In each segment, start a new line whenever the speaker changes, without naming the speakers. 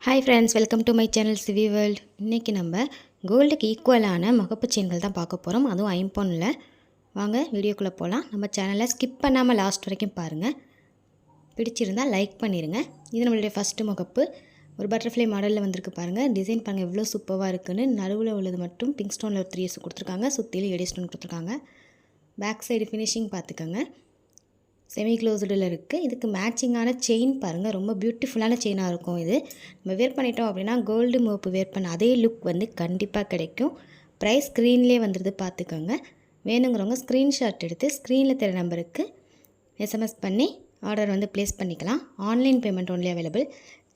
Hi friends, welcome to my channel CV world. இன்றைக்கி நம்ம கோல்டுக்கு ஈக்குவலான முகப்பு செயின்கள் தான் பார்க்க போகிறோம், அதுவும் ஐம்பொன்னில். வாங்க வீடியோக்குள்ளே போகலாம். நம்ம சேனலை ஸ்கிப் பண்ணாமல் லாஸ்ட் வரைக்கும் பாருங்கள். பிடிச்சிருந்தால் லைக் பண்ணிடுங்க. இது நம்மளுடைய ஃபஸ்ட்டு முகப்பு. ஒரு பட்டர்ஃப்ளை மாடலில் வந்திருக்கு பாருங்கள். டிசைன் பாருங்கள் எவ்வளோ சூப்பராக இருக்குன்னு. நடுவில் உள்ளது மட்டும் பிங்க் ஸ்டோனில் ஒரு 3 கொடுத்துருக்காங்க. சுற்றிலும் எடி ஸ்டோன் கொடுத்துருக்காங்க. பேக் சைடு ஃபினிஷிங் பார்த்துக்கோங்க. செமி க்ளோஸ்டில் இருக்குது. இதுக்கு மேட்சிங்கான செயின் பாருங்கள், ரொம்ப பியூட்டிஃபுல்லான செயினாக இருக்கும். இது நம்ம வேர் பண்ணிட்டோம் அப்படின்னா கோல்டு முகப்பு வேர் பண்ண அதே லுக் வந்து கண்டிப்பாக கிடைக்கும். ப்ரைஸ் ஸ்க்ரீன்லேயே வந்துடுது, பார்த்துக்கோங்க. வேணுங்கிறவங்க ஸ்க்ரீன்ஷாட் எடுத்து ஸ்க்ரீனில் தெரிய நம்பருக்கு எஸ்எம்எஸ் பண்ணி ஆர்டர் வந்து ப்ளேஸ் பண்ணிக்கலாம். Online payment only available.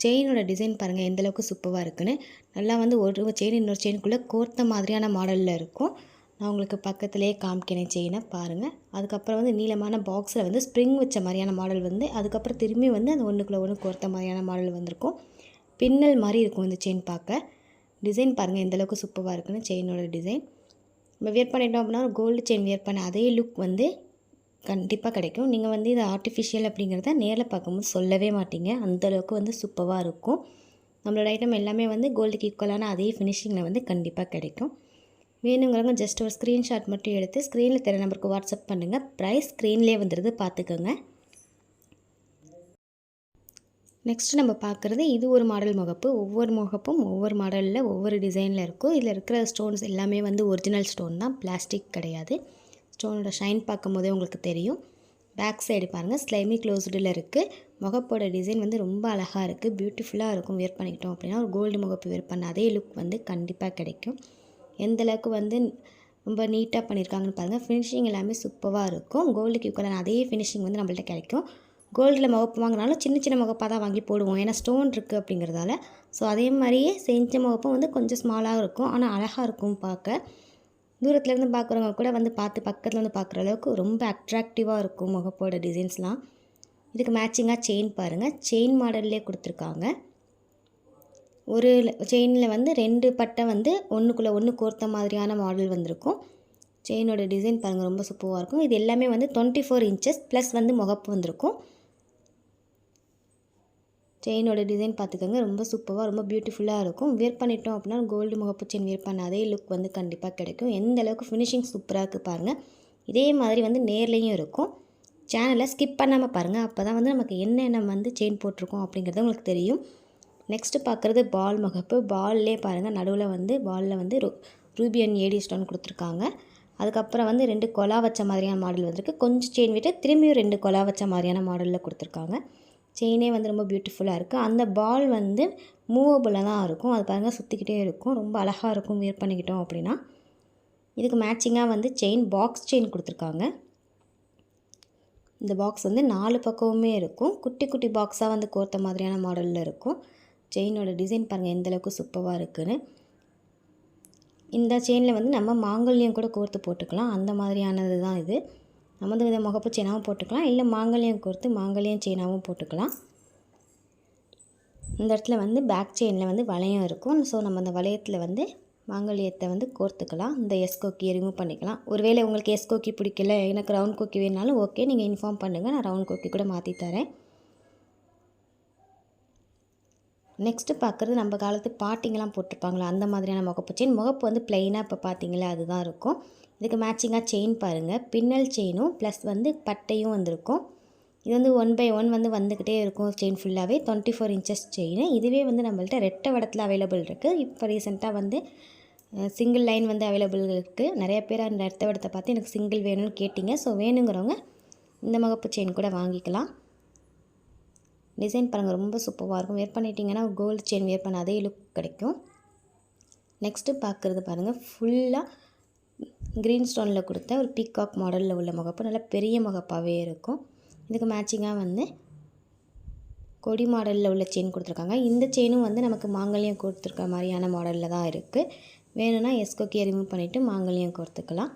செயினோட டிசைன் பாருங்கள் எந்தளவுக்கு சூப்பராக இருக்குன்னு. நல்லா வந்து ஒரு செயின் இன்னொரு செயினுக்குள்ளே கோர்த்த மாதிரியான மாடலில் இருக்கும். நான் உங்களுக்கு பக்கத்துலேயே காமிக்கிறேன் செயினை பாருங்கள். அதுக்கப்புறம் வந்து நீளமான பாக்ஸில் வந்து ஸ்ப்ரிங் வச்ச மாதிரியான மாடல் வந்து, அதுக்கப்புறம் திரும்பி வந்து அந்த ஒன்றுக்குள்ளே ஒன்று கோர்த்த மாதிரியான மாடல் வந்திருக்கும். பின்னல் மாதிரி இருக்கும் இந்த செயின் பார்க்க. டிசைன் பாருங்கள் எந்தளவுக்கு சூப்பராக இருக்குன்னு. செயினோட டிசைன் நம்ம வேர் பண்ணிட்டோம் அப்படின்னா கோல்டு செயின் வேர் பண்ண அதே லுக் வந்து கண்டிப்பாக கிடைக்கும். நீங்கள் வந்து இது ஆர்டிஃபிஷியல் அப்படிங்கிறத நேரில் பார்க்கும்போது சொல்லவே மாட்டீங்க, அந்தளவுக்கு வந்து சூப்பராக இருக்கும். நம்மளோட ஐட்டம் எல்லாமே வந்து கோல்டுக்கு ஈக்குவலான அதே ஃபினிஷிங்கில் வந்து கண்டிப்பாக கிடைக்கும். வேணுங்கிறவங்க ஜஸ்ட் ஒரு ஸ்க்ரீன்ஷாட் மட்டும் எடுத்து ஸ்க்ரீனில் தெரிய நம்பருக்கு வாட்ஸ்அப் பண்ணுங்கள். ப்ரைஸ் ஸ்க்ரீன்லேயே வந்துடுது, பார்த்துக்கோங்க. நெக்ஸ்ட்டு நம்ம பார்க்குறது இது ஒரு மாடல் முகப்பு. ஒவ்வொரு முகப்பும் ஒவ்வொரு மாடலில் ஒவ்வொரு டிசைனில் இருக்கும். இதில் இருக்கிற ஸ்டோன்ஸ் எல்லாமே வந்து ஒரிஜினல் ஸ்டோன் தான், பிளாஸ்டிக் கிடையாது. ஸ்டோனோட ஷைன் பார்க்கும் போதே உங்களுக்கு தெரியும். பேக் சைடு பாருங்கள், ஸ்லைமி க்ளோஸ்டில் இருக்குது. முகப்போட டிசைன் வந்து ரொம்ப அழகாக இருக்குது, பியூட்டிஃபுல்லாக இருக்கும். வேர் பண்ணிக்கிட்டோம் அப்படின்னா ஒரு கோல்டு முகப்பு வேர் பண்ண அதே லுக் வந்து கண்டிப்பாக கிடைக்கும். எந்தளவுக்கு வந்து ரொம்ப நீட்டாக பண்ணியிருக்காங்கன்னு பாருங்கள். ஃபினிஷிங் எல்லாமே சூப்பராக இருக்கும். கோல்டுக்கு ஈக்குவலான அதே ஃபினிஷிங் வந்து நம்மள்ட்ட கிடைக்கும். கோல்டில் முகப்பு வாங்கினாலும் சின்ன சின்ன முகப்பாக தான் வாங்கி போடுவோம், ஏன்னா ஸ்டோன் இருக்குது அப்படிங்கிறதால. ஸோ அதே மாதிரியே செஞ்ச முகப்பும் வந்து கொஞ்சம் ஸ்மாலாக இருக்கும், ஆனால் அழகாக இருக்கும் பார்க்க. தூரத்துலேருந்து பார்க்குறவங்க கூட வந்து பார்த்து பக்கத்தில் வந்து பார்க்குற அளவுக்கு ரொம்ப அட்ராக்டிவாக இருக்கும் முகப்போட டிசைன்ஸ்லாம். இதுக்கு மேட்சிங்காக செயின் பாருங்கள், செயின் மாடல்லே கொடுத்துருக்காங்க. ஒரு செயினில் வந்து 2 பட்டை வந்து ஒன்றுக்குள்ளே ஒன்று கோர்த்த மாதிரியான மாடல் வந்திருக்கும். செயினோட டிசைன் பாருங்கள் ரொம்ப சூப்பராக இருக்கும். இது எல்லாமே வந்து 24 இன்ச்சஸ் ப்ளஸ் வந்து முகப்பு வந்திருக்கும். செயினோட டிசைன் பார்த்துக்கோங்க, ரொம்ப சூப்பராக ரொம்ப பியூட்டிஃபுல்லாக இருக்கும். வேர் பண்ணிட்டோம் அப்படின்னா கோல்டு முகப்பு செயின் வேர் பண்ண அதே லுக் வந்து கண்டிப்பாக கிடைக்கும். எந்த அளவுக்கு ஃபினிஷிங் சூப்பராக இருக்குது பாருங்கள். இதே மாதிரி வந்து நேர்லேயும் இருக்கும். சேனலை ஸ்கிப் பண்ணாமல் பாருங்கள், அப்போ தான் வந்து நமக்கு என்னென்ன வந்து செயின் போட்டிருக்கோம் அப்படிங்கிறது உங்களுக்கு தெரியும். நெக்ஸ்ட்டு பார்க்குறது பால் முகப்பு. பால்லே பாருங்கள், நடுவில் வந்து பாலில் வந்து ரூபியன் ஏடி ஸ்டோன் கொடுத்துருக்காங்க. அதுக்கப்புறம் வந்து 2 கொலா வச்ச மாதிரியான மாடல் வந்திருக்கு. கொஞ்சம் செயின் விட்டு திரும்பியும் 2 கொலா வச்ச மாதிரியான மாடலில் கொடுத்துருக்காங்க. செயினே வந்து ரொம்ப பியூட்டிஃபுல்லாக இருக்குது. அந்த பால் வந்து மூவபுளாக தான் இருக்கும். அது பாருங்கள் சுற்றிக்கிட்டே இருக்கும், ரொம்ப அழகாக இருக்கும் வேர் பண்ணிக்கிட்டோம் அப்படின்னா. இதுக்கு மேட்சிங்காக வந்து செயின் பாக்ஸ் செயின் கொடுத்துருக்காங்க. இந்த பாக்ஸ் வந்து 4 பக்கமுமே இருக்கும். குட்டி குட்டி பாக்ஸாக வந்து கோர்த்த மாதிரியான மாடலில் இருக்கும். செயினோட டிசைன் பாருங்கள் எந்தளவுக்கு சூப்பராக இருக்குன்னு. இந்த செயினில் வந்து நம்ம மாங்கல்யம் கூட கோர்த்து போட்டுக்கலாம், அந்த மாதிரியானது தான் இது. நம்ம வந்து இதை முகப்பு செயினாகவும் போட்டுக்கலாம், இல்லை மாங்கல்யம் கோர்த்து மாங்கல்யம் செயினாகவும் போட்டுக்கலாம். இந்த இடத்துல வந்து பேக் செயினில் வந்து வளையம் இருக்கும். ஸோ நம்ம அந்த வளையத்தில் வந்து மாங்கல்யத்தை வந்து கோர்த்துக்கலாம். இந்த எஸ்கோக்கியை ரிமூவ் பண்ணிக்கலாம். ஒருவேளை உங்களுக்கு எஸ்கோக்கி பிடிக்கல, எனக்கு ரவுண்ட் கோக்கி வேணாலும் ஓகே, நீங்கள் இன்ஃபார்ம் பண்ணுங்கள், நான் ரவுண்ட் கோக்கி கூட மாற்றி தரேன். நெக்ஸ்ட்டு பார்க்குறது நம்ம காலத்து பாட்டிங்கெலாம் போட்டிருப்பாங்களா அந்த மாதிரியான முகப்பு செயின். முகப்பு வந்து ப்ளைனாக இப்போ பார்த்தீங்களா அதுதான் இருக்கும். இதுக்கு மேட்சிங்காக செயின் பாருங்கள், பின்னல் செயினும் ப்ளஸ் வந்து பட்டையும் வந்திருக்கும். இது வந்து 1 by 1 வந்து வந்துக்கிட்டே இருக்கும். செயின் ஃபுல்லாகவே 24 இன்ச்சஸ் செயின். இதுவே வந்து நம்மள்ட்ட ரெட்டை வடத்தில் அவைலபிள் இருக்குது. இப்போ ரீசெண்டாக வந்து சிங்கிள் லைன் வந்து அவைலபிள் இருக்குது. நிறைய பேர் அந்த ரெட்டை வடத்தை பார்த்து எனக்கு சிங்கிள் வேணும்னு கேட்டிங்க. ஸோ வேணுங்கிறவங்க இந்த முகப்பு செயின் கூட வாங்கிக்கலாம். டிசைன் பாருங்கள் ரொம்ப சூப்பராக இருக்கும். வேர் பண்ணிட்டீங்கன்னா கோல்டு செயின் வேர் பண்ண அதே லுக் கிடைக்கும். நெக்ஸ்ட்டு பார்க்குறது பாருங்கள், ஃபுல்லாக க்ரீன் ஸ்டோனில் கொடுத்த ஒரு பீகாக் மாடலில் உள்ள முகப்பு. நல்லா பெரிய முகப்பாகவே இருக்கும். இதுக்கு மேட்சிங்காக வந்து கொடி மாடலில் உள்ள செயின் கொடுத்துருக்காங்க. இந்த செயினும் வந்து நமக்கு மாங்கல்யம் கொடுத்துருக்க மாதிரியான மாடலில் தான் இருக்குது. வேணும்னா எஸ்கோக்கியை ரிமூவ் பண்ணிவிட்டு மாங்கல்யம் கொடுத்துக்கலாம்.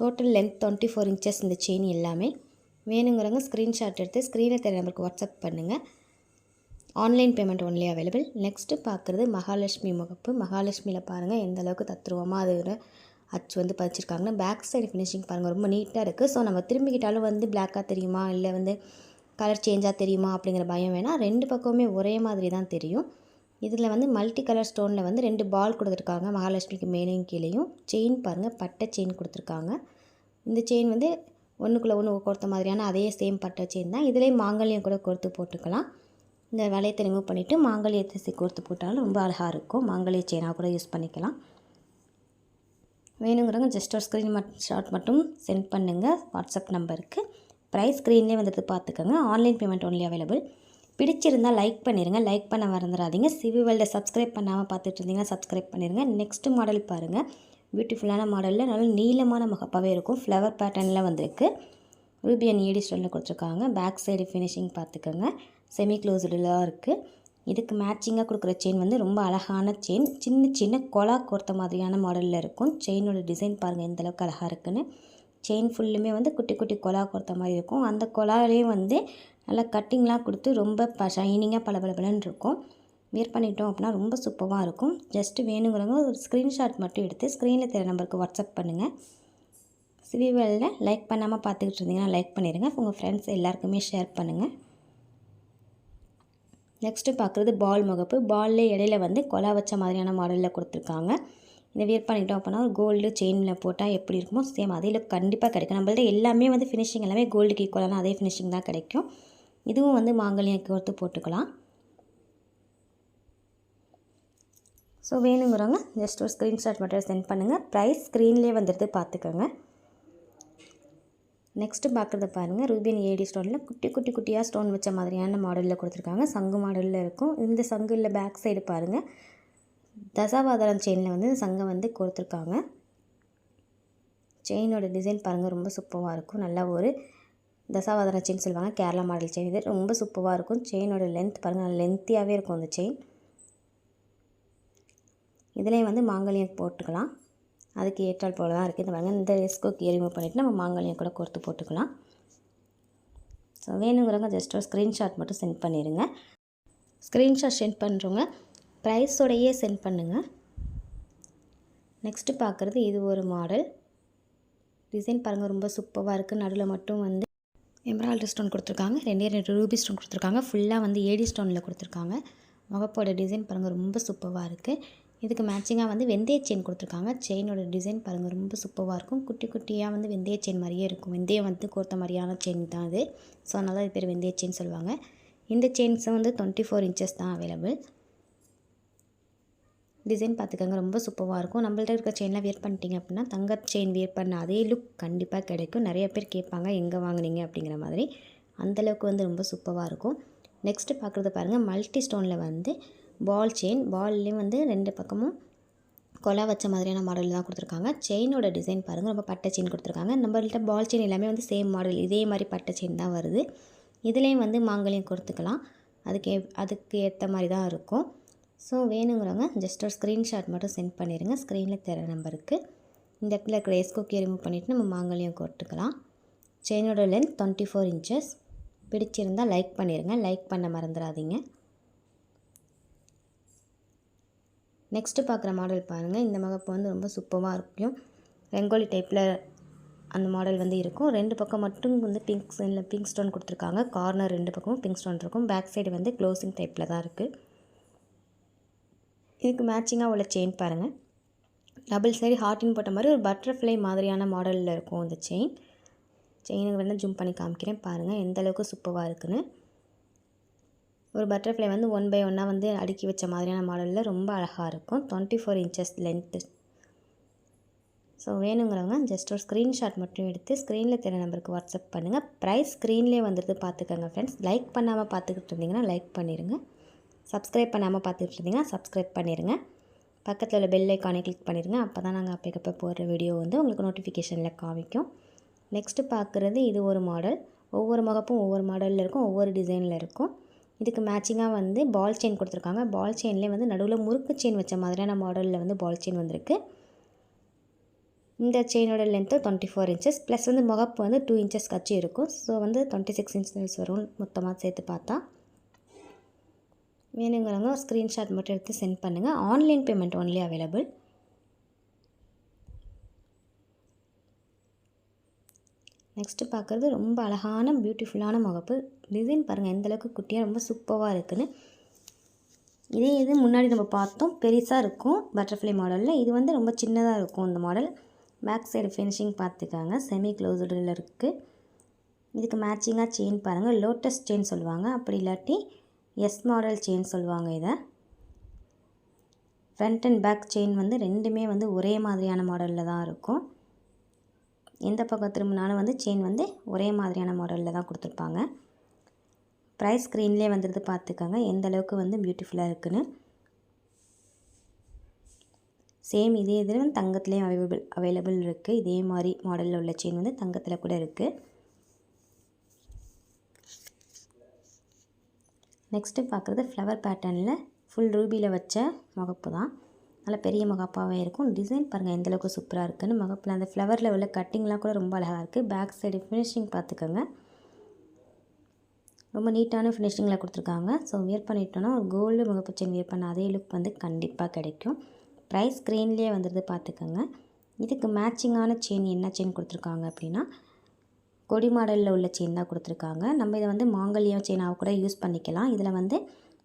டோட்டல் லென்த் 24 இன்ச்சஸ் இந்த செயின் எல்லாமே. வேணுங்கிறவங்க ஸ்க்ரீன்ஷாட் எடுத்து ஸ்க்ரீனில் தெரிய நம்பருக்கு வாட்ஸ்அப் பண்ணுங்கள். Online payment only available. Next பார்க்குறது மகாலட்சுமி முகப்பு. மகாலட்சுமியில் பாருங்கள் எந்த அளவுக்கு தத்ரூபமாக அது அச்சு வந்து பதிச்சிருக்காங்கன்னா. பேக் சைடு ஃபினிஷிங் பாருங்கள் ரொம்ப நீட்டாக இருக்குது. ஸோ நம்ம திரும்பிக்கிட்டாலும் வந்து பிளாக்காக தெரியுமா, இல்லை வந்து கலர் சேஞ்சாக தெரியுமா அப்படிங்கிற பயம் வேணாம். 2 பக்கமுமே ஒரே மாதிரி தான் தெரியும். இதில் வந்து மல்டி கலர் ஸ்டோனில் வந்து 2 பால் கொடுத்துருக்காங்க. மகாலட்சுமிக்கு மேலேயும் கீழேயும். செயின் பாருங்கள், பட்டை செயின் கொடுத்துருக்காங்க. இந்த செயின் வந்து ஒன்றுக்குள்ளே ஒன்று கோர்த்த மாதிரியான அதே சேம் பட்டை செயின் தான். இதிலே மாங்கல்யம் கூட கோர்த்து போட்டுக்கலாம். இந்த வளையத்தை ரிமூவ் பண்ணிவிட்டு மாங்கல்யத்தை கோர்த்து போட்டாலும் ரொம்ப அழகாக இருக்கும். மாங்கல்ய செயினாக கூட யூஸ் பண்ணிக்கலாம். வேணுங்கிறவங்க ஜஸ்ட் ஒரு ஸ்க்ரீன்ஷாட் மட்டும் சென்ட் பண்ணுங்கள் வாட்ஸ்அப் நம்பருக்கு. ப்ரைஸ் ஸ்க்ரீன்லேயே வந்துட்டு பார்த்துக்கோங்க. Online payment only available. பிடிச்சிருந்தால் லைக் பண்ணிடுங்க. லைக் பண்ண மறந்துடாதீங்க. சிவி வேர்ல்டை சப்ஸ்கிரைப் பண்ணாமல் பார்த்துட்டு இருந்தீங்கன்னா சப்ஸ்கிரைப் பண்ணிடுங்க. நெக்ஸ்ட்டு மாடல் பாருங்கள். பியூட்டிஃபுல்லான மாடலில் நல்ல நீளமான முகப்பாகவே இருக்கும். ஃப்ளவர் பேட்டர்னில் வந்திருக்கு. ரூபியன் ஏடி ஸ்டோனில் கொடுத்துருக்காங்க. பேக் சைடு ஃபினிஷிங் பார்த்துக்கோங்க. செமி க்ளோஸ்டுலாம் இருக்குது. இதுக்கு மேட்சிங்காக கொடுக்குற செயின் வந்து ரொம்ப அழகான செயின். சின்ன சின்ன கொலா கோர்த்த மாதிரியான மாடலில் இருக்கும். செயினோட டிசைன் பாருங்கள் எந்தளவுக்கு அழகாக இருக்குன்னு. செயின் ஃபுல்லுமே வந்து குட்டி குட்டி கொலா கோர்த்த மாதிரி இருக்கும். அந்த கொலாலே வந்து நல்லா கட்டிங்லாம் கொடுத்து ரொம்ப ஷைனிங்காக பளபளன்னு இருக்கும். வியர் பண்ணிட்டோம் அப்படின்னா ரொம்ப சூப்பராக இருக்கும். ஜஸ்ட்டு வேணுங்கிறவங்க ஒரு ஸ்க்ரீன்ஷாட் மட்டும் எடுத்து ஸ்க்ரீனில் தெரிய நம்பருக்கு வாட்ஸ்அப் பண்ணுங்கள். சிவி வேர்ல்டில் லைக் பண்ணாமல் பார்த்துக்கிட்டு இருந்தீங்கன்னா லைக் பண்ணிடுங்க. உங்கள் ஃப்ரெண்ட்ஸ் எல்லாருக்குமே ஷேர் பண்ணுங்கள். நெக்ஸ்ட்டு பார்க்குறது பால் முகப்பு. பால்லே இடையில வந்து கொலா வச்ச மாதிரியான மாடலில் கொடுத்துருக்காங்க. இதை வியர் பண்ணிட்டோம் அப்படின்னா ஒரு கோல்டு செயினில் போட்டால் எப்படி இருக்குமோ சேம் அதே லுக் கண்டிப்பாக கிடைக்கும். நம்மள்ட்ட எல்லாமே வந்து ஃபினிஷிங் எல்லாமே கோல்டுக்கு ஈக்குவலான அதே ஃபினிஷிங் தான் கிடைக்கும். இதுவும் வந்து மாங்கல்யம் கோர்த்து போட்டுக்கலாம். ஸோ வேணுங்கிறவங்க ஜஸ்ட் ஒரு ஸ்க்ரீன்ஷாட் மட்டும் சென்ட் பண்ணுங்கள். ப்ரைஸ் ஸ்க்ரீன்லேயே வந்துடுது பார்த்துக்கோங்க. நெக்ஸ்ட்டு பார்க்குறது பாருங்கள். ரூபியன் ஏடி ஸ்டோனில் குட்டி குட்டி குட்டியாக ஸ்டோன் வச்ச மாதிரியான மாடலில் கொடுத்துருக்காங்க. சங்கு மாடலில் இருக்கும். இந்த சங்குல பேக் சைடு பாருங்கள். தசாவதாரம் செயினில் வந்து சங்கை வந்து கொடுத்துருக்காங்க. செயினோட டிசைன் பாருங்கள் ரொம்ப சூப்பராக இருக்கும். நல்லா ஒரு தசாவதாரம் செயின் சொல்லுவாங்க. Kerala model chain. இது ரொம்ப சூப்பராக இருக்கும். செயினோட லென்த் பாருங்கள், லென்த்தியாகவே இருக்கும் அந்த செயின். இதுலேயும் வந்து மாங்கல்யம் போட்டுக்கலாம். அதுக்கு ஏற்றால் போல் தான் இருக்குது. இந்த பாருங்கள், இந்த ரிஸ்க்கு ரிமூவ் பண்ணிவிட்டு நம்ம மாங்கல்யம் கூட கோர்த்து போட்டுக்கலாம். ஸோ வேணுங்கிறவங்க ஜஸ்ட் ஒரு ஸ்க்ரீன்ஷாட் மட்டும் சென்ட் பண்ணிடுங்க. ஸ்க்ரீன்ஷாட் சென்ட் பண்ணுறவங்க ப்ரைஸோடையே சென்ட் பண்ணுங்கள். நெக்ஸ்ட்டு பார்க்குறது இது ஒரு மாடல். டிசைன் பாருங்கள் ரொம்ப சூப்பராக இருக்குது. நடுவில் மட்டும் வந்து எம்ப்ராய்டரி ஸ்டோன் கொடுத்துருக்காங்க. 2 ரூபி ஸ்டோன் கொடுத்துருக்காங்க. ஃபுல்லாக வந்து ஏடி ஸ்டோனில் கொடுத்துருக்காங்க. முகப்போட டிசைன் பாருங்கள் ரொம்ப சூப்பராக இருக்குது. இதுக்கு மேட்சிங்காக வந்து வெந்தய செயின் கொடுத்துருக்காங்க. செயினோட டிசைன் பாருங்கள் ரொம்ப சூப்பராக இருக்கும். குட்டி குட்டியாக வந்து வெந்தய செயின் மாதிரியே இருக்கும். வெந்தயம் வந்து கோர்த்த மாதிரியான செயின் தான் அது. ஸோ அதனால இது பேர் வெந்தய செயின் சொல்லுவாங்க. இந்த செயின்ஸும் வந்து 24 இன்ச்சஸ் தான் அவைலபிள். டிசைன் பார்த்துக்கோங்க ரொம்ப சூப்பராக இருக்கும். நம்மள்ட்ட இருக்க செயின்லாம் வியர் பண்ணிட்டீங்க அப்படின்னா தங்க செயின் வியர் பண்ண அதே லுக் கண்டிப்பாக கிடைக்கும். நிறைய பேர் கேட்பாங்க எங்கே வாங்குனீங்க அப்படிங்கிற மாதிரி. அந்தளவுக்கு வந்து ரொம்ப சூப்பராக இருக்கும். நெக்ஸ்ட்டு பார்க்குறது பாருங்கள். மல்டி ஸ்டோனில் வந்து பால் செயின். பால்லேயும் வந்து 2 பக்கமும் கொலா வச்ச மாதிரியான மாடல் தான் கொடுத்துருக்காங்க. செயினோட டிசைன் பாருங்கள் ரொம்ப பட்டை செயின் கொடுத்துருக்காங்க. நம்மள்ட்ட பால் செயின் எல்லாமே வந்து சேம் மாடல் இதே மாதிரி பட்டை செயின் தான் வருது. இதுலேயும் வந்து மாங்கல்யம் கொடுத்துக்கலாம். அதுக்கு ஏற்ற மாதிரி தான் இருக்கும். ஸோ வேணுங்கிறவங்க ஜஸ்ட் ஒரு ஸ்க்ரீன்ஷாட் மட்டும் சென்ட் பண்ணிடுங்க. ஸ்க்ரீனில் தர நம்பருக்கு. இந்த இடத்துல இருக்கிற எஸ்கோக்கே ரிமூவ் பண்ணிவிட்டு நம்ம மாங்கல்யம் கோர்த்துக்கலாம். செயினோட லென்த் 24 இன்ச்சஸ். பிடிச்சிருந்தால் லைக் பண்ணிடுங்க. லைக் பண்ண மறந்துடாதீங்க. நெக்ஸ்ட்டு பார்க்குற மாடல் பாருங்கள். இந்த முகப்பு வந்து ரொம்ப சூப்பராக இருக்கும். ரங்கோலி டைப்பில் அந்த மாடல் வந்து இருக்கும். 2 பக்கம் மட்டும் வந்து பிங்க் ஸ்டோன் கொடுத்துருக்காங்க. கார்னர் 2 பக்கமும் பிங்க் ஸ்டோன் இருக்கும். பேக் சைடு வந்து க்ளோசிங் டைப்பில் தான் இருக்குது. இதுக்கு மேட்சிங்காக உள்ள செயின் பாருங்கள். டபுள் சைடு ஹார்ட்டின் போட்ட மாதிரி ஒரு பட்டர்ஃப்ளை மாதிரியான மாடலில் இருக்கும் அந்த செயினுக்கு வேணால் ஜூம் பண்ணி காமிக்கிறேன் பாருங்கள் எந்தளவுக்கு சூப்பராக இருக்குன்னு. ஒரு பட்டர்ஃப்ளை வந்து 1 by 1 வந்து அடுக்கி வச்ச மாதிரியான மாடலில் ரொம்ப அழகாக இருக்கும். 24 இன்ச்சஸ் லென்த்து. ஸோ வேணுங்கிறவங்க ஜஸ்ட் ஒரு ஸ்க்ரீன்ஷாட் மட்டும் எடுத்து ஸ்க்ரீனில் தெரிய நம்பருக்கு வாட்ஸ்அப் பண்ணுங்கள். ப்ரைஸ் ஸ்க்ரீன்லேயே வந்துடுது பார்த்துக்கோங்க ஃப்ரெண்ட்ஸ். லைக் பண்ணாமல் பார்த்துக்கிட்டு இருந்தீங்கன்னா லைக் பண்ணிடுங்க. சப்ஸ்கிரைப் பண்ணாமல் பார்த்துட்டு இருந்தீங்கன்னா சப்ஸ்கிரைப் பண்ணிடுங்க. பக்கத்தில் உள்ள பெல் ஐக்கானை கிளிக் பண்ணிடுங்க. அப்போ தான் நாங்கள் அப்பக்கப்போ போடுற வீடியோ வந்து உங்களுக்கு நோட்டிஃபிகேஷனில் காமிக்கும். நெக்ஸ்ட்டு பார்க்குறது இது ஒரு மாடல். ஒவ்வொரு முகப்பும் ஒவ்வொரு மாடலில் இருக்கும், ஒவ்வொரு டிசைனில் இருக்கும். இதுக்கு மேட்சிங்காக வந்து பால் செயின் கொடுத்துருக்காங்க. பால் செயின்லேயே வந்து நடுவில் முறுக்கு செயின் வச்ச மாதிரியான மாடலில் வந்து பால் செயின் வந்திருக்கு. இந்த செயினோட லென்த்து 24 இன்ச்சஸ் ப்ளஸ் வந்து முகப்பு வந்து 2 இன்ச்சஸ் கச்சி இருக்கும். ஸோ வந்து 26 இன்ச்சஸ் வரும் மொத்தமாக சேர்த்து பார்த்தா. வேணுங்கிறவங்க ஸ்க்ரீன்ஷாட் மட்டும் எடுத்து சென்ட் பண்ணுங்கள். Online payment only available. Next பார்க்குறது ரொம்ப அழகான பியூட்டிஃபுல்லான முகப்பு. டிசைன் பாருங்கள் எந்தளவுக்கு குட்டியாக ரொம்ப சூப்பராக இருக்குன்னு. இதே இது முன்னாடி நம்ம பார்த்தோம் பெருசாக இருக்கும் பட்டர்ஃப்ளை மாடலில். இது வந்து ரொம்ப சின்னதாக இருக்கும் இந்த மாடல். பேக் சைடு ஃபினிஷிங் பார்த்துக்காங்க, செமி க்ளோஸ்டில் இருக்குது. இதுக்கு மேட்சிங்காக செயின் பாருங்கள், லோட்டஸ் செயின் சொல்லுவாங்க, அப்படி இல்லாட்டி எஸ் மாடல் செயின் சொல்லுவாங்க. இதை ஃப்ரண்ட் அண்ட் பேக் செயின் வந்து ரெண்டுமே வந்து ஒரே மாதிரியான மாடலில் தான் இருக்கும். எந்த பக்கம் திரும்பினாலும் வந்து செயின் வந்து ஒரே மாதிரியான மாடலில் தான் கொடுத்துருப்பாங்க. ப்ரைஸ் ஸ்க்ரீன்லேயே வந்துடுது பார்த்துக்கோங்க எந்த அளவுக்கு வந்து பியூட்டிஃபுல்லாக இருக்குன்னு. சேம் இதே இதில் வந்து தங்கத்துலேயும் அவைலபிள் இருக்குது. இதே மாதிரி மாடலில் உள்ள செயின் வந்து தங்கத்தில் கூட இருக்குது. நெக்ஸ்ட்டு பார்க்குறது ஃப்ளவர் பேட்டர்னில் ஃபுல் ரூபியில் வச்ச முகப்பு தான். நல்லா பெரிய முகப்பாகவே இருக்கும். டிசைன் பாருங்கள் எந்தளவுக்கு சூப்பராக இருக்குதுன்னு. முகப்பில் அந்த ஃப்ளவரில் உள்ள கட்டிங்லாம் கூட ரொம்ப அழகாக இருக்குது. பேக் சைடு ஃபினிஷிங் பார்த்துக்கோங்க, ரொம்ப நீட்டான ஃபினிஷிங்கில் கொடுத்துருக்காங்க. ஸோ வியர் பண்ணிட்டோன்னா ஒரு கோல்டு முகப்பு செயின் வியர் பண்ண அதே லுக் வந்து கண்டிப்பாக கிடைக்கும். ப்ரைஸ் ஸ்க்ரீன்லேயே வந்துடுது பார்த்துக்கோங்க. இதுக்கு மேட்சிங்கான செயின் என்ன செயின் கொடுத்துருக்காங்க அப்படின்னா கொடி மாடலில் உள்ள செயின் தான் கொடுத்துருக்காங்க. நம்ம இதை வந்து மாங்கல்யம் செயினாக கூட யூஸ் பண்ணிக்கலாம். இதில் வந்து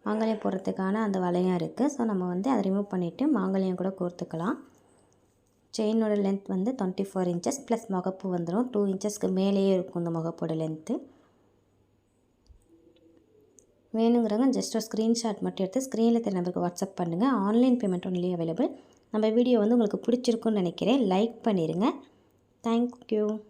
மாங்கல்யம் போடுறதுக்கான அந்த வளையம் இருக்குது. ஸோ நம்ம வந்து அதை ரிமூவ் பண்ணிவிட்டு மாங்கல்யம் கூட கோர்த்துக்கலாம். செயினோட லென்த் வந்து 24 inches ப்ளஸ் முகப்பு வந்துடும். 2 inchesக்கு மேலேயே இருக்கும் இந்த முகப்போட லென்த்து. வேணுங்கிறவங்க ஜஸ்ட் ஒரு ஸ்க்ரீன்ஷாட் மட்டும் எடுத்து ஸ்க்ரீனில் தெரிய நம்பருக்கு வாட்ஸ்அப் பண்ணுங்கள். Online payment only available. நம்ம வீடியோ வந்து உங்களுக்கு பிடிச்சிருக்குன்னு நினைக்கிறேன். லைக் பண்ணிடுங்க. தேங்க்யூ.